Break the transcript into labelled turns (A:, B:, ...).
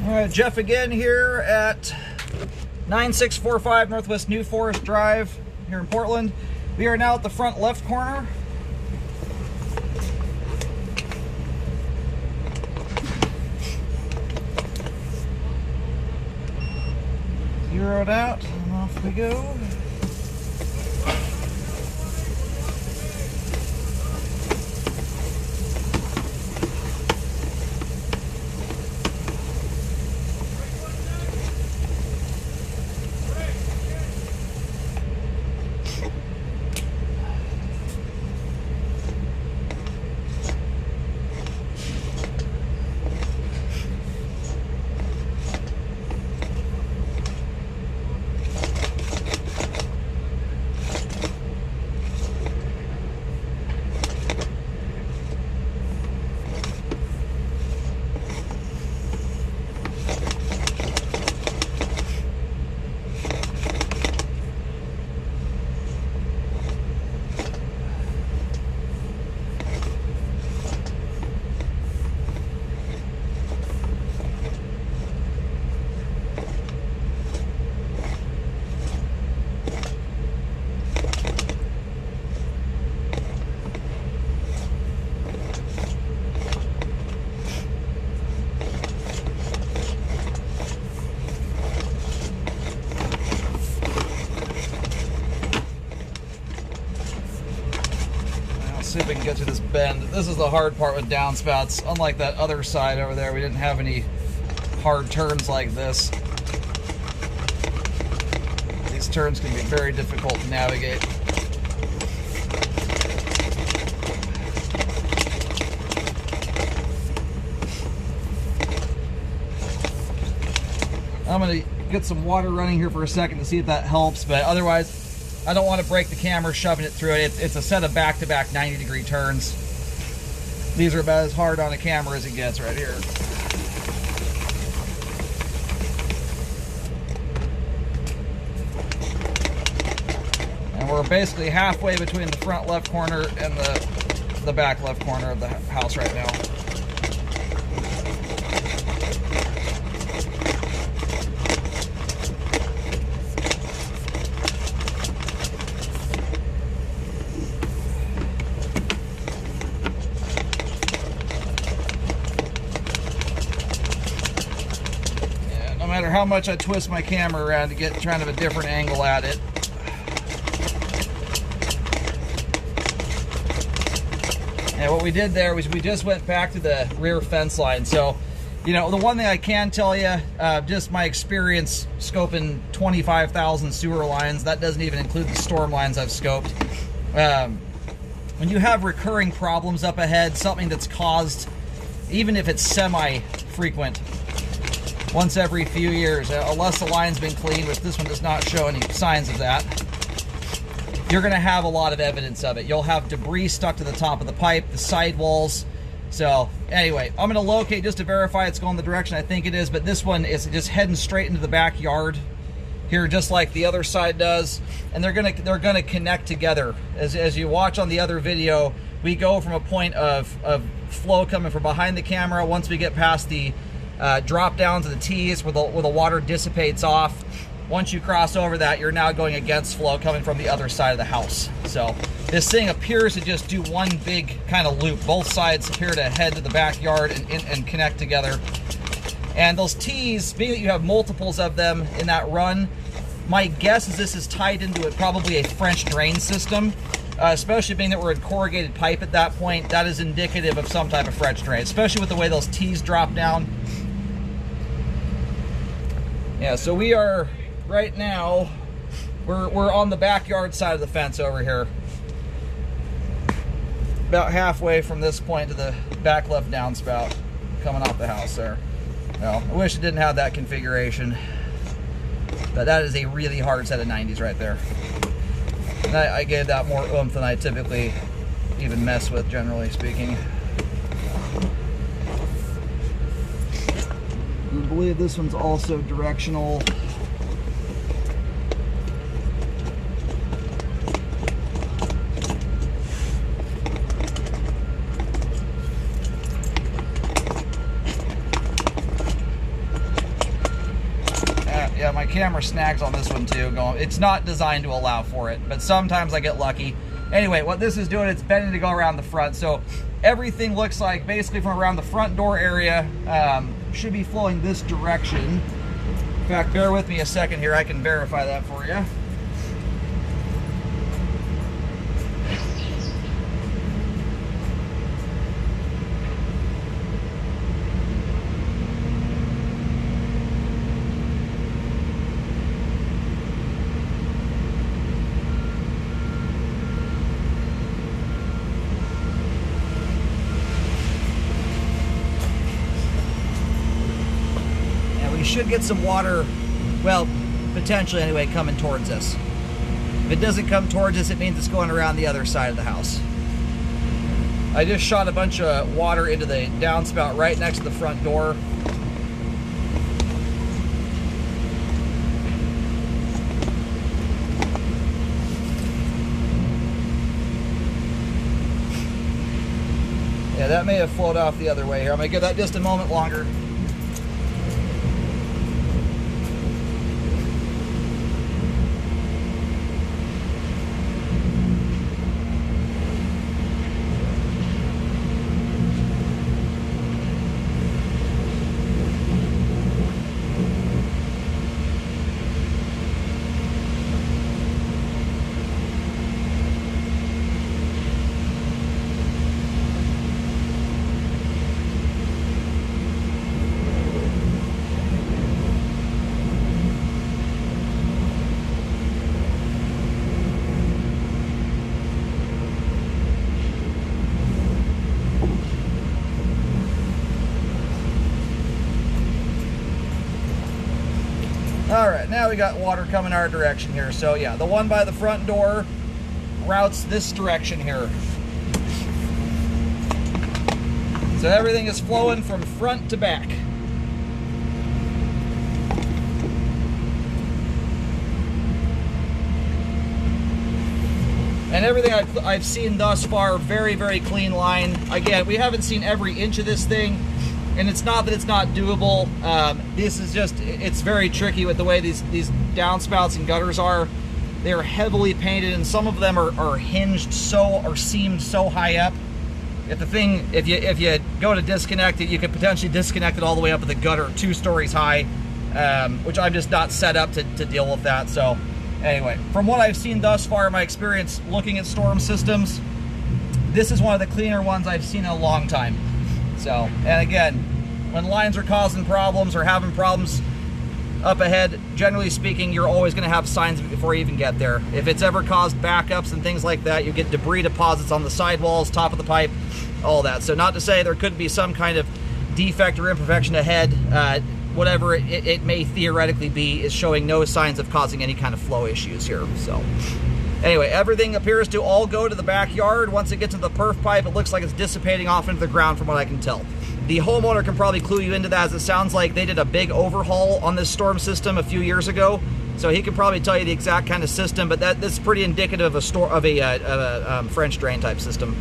A: All right, Jeff again here at 9645 Northwest New Forest Drive here in Portland. We are now at the front left corner. Zeroed out, and off we go. See if we can get through this bend. This is the hard part with downspouts. Unlike that other side over there, we didn't have any hard turns like this. These turns can be very difficult to navigate. I'm going to get some water running here for a second to see if that helps, but otherwise I don't want to break the camera shoving it through it. It's a set of back-to-back 90-degree turns. These are about as hard on a camera as it gets right here. And we're basically halfway between the front left corner and the back left corner of the house right now. No matter how much I twist my camera around to get kind of a different angle at it. And what we did there was we just went back to the rear fence line. So, you know, the one thing I can tell you, just my experience scoping 25,000 sewer lines, that doesn't even include the storm lines I've scoped. When you have recurring problems up ahead, something that's caused, even if it's semi-frequent, once every few years, unless the line's been cleaned, which this one does not show any signs of that, you're going to have a lot of evidence of it. You'll have debris stuck to the top of the pipe, the sidewalls. So anyway, I'm going to locate just to verify it's going the direction I think it is, but this one is just heading straight into the backyard here, just like the other side does, and they're gonna connect together. As you watch on the other video, we go from a point of flow coming from behind the camera. Once we get past the drop downs of the T's where the water dissipates off, once you cross over that, you're now going against flow coming from the other side of the house. So this thing appears to just do one big kind of loop. Both sides appear to head to the backyard and connect together. And those T's, being that you have multiples of them in that run, my guess is this is tied into probably a French drain system, especially being that we're in corrugated pipe at that point. That is indicative of some type of French drain, especially with the way those T's drop down. Yeah, so we are right now, we're on the backyard side of the fence over here. About halfway from this point to the back left downspout coming off the house there. Well, I wish it didn't have that configuration, but that is a really hard set of 90s right there. And I gave that more oomph than I typically even mess with, generally speaking. I believe this one's also directional. Yeah, my camera snags on this one too. It's not designed to allow for it, but sometimes I get lucky. Anyway, what this is doing, it's bending to go around the front. So everything looks like basically from around the front door area should be flowing this direction. In fact, bear with me a second here. I can verify that for you. We should get some water, well, potentially anyway, coming towards us. If it doesn't come towards us, it means it's going around the other side of the house. I just shot a bunch of water into the downspout right next to the front door. Yeah, that may have flowed off the other way here. I'm gonna give that just a moment longer. All right, now we got water coming our direction here. So yeah, the one by the front door routes this direction here. So everything is flowing from front to back. And everything I've seen thus far, very, very clean line. Again, we haven't seen every inch of this thing. And it's not that it's not doable. This is just, it's very tricky with the way these downspouts and gutters are. They're heavily painted, and some of them are hinged so, or seamed so high up. If you go to disconnect it, you could potentially disconnect it all the way up at the gutter, 2 stories high, which I'm just not set up to deal with that. So anyway, from what I've seen thus far in my experience looking at storm systems, this is one of the cleaner ones I've seen in a long time. So, and again, when lines are causing problems or having problems up ahead, generally speaking, you're always going to have signs of it before you even get there. If it's ever caused backups and things like that, you get debris deposits on the sidewalls, top of the pipe, all that. So not to say there could be some kind of defect or imperfection ahead. Whatever it may theoretically be is showing no signs of causing any kind of flow issues here. So anyway, everything appears to all go to the backyard. Once it gets to the perf pipe, it looks like it's dissipating off into the ground from what I can tell. The homeowner can probably clue you into that, as it sounds like they did a big overhaul on this storm system a few years ago. So he can probably tell you the exact kind of system, but that's pretty indicative of a French drain type system.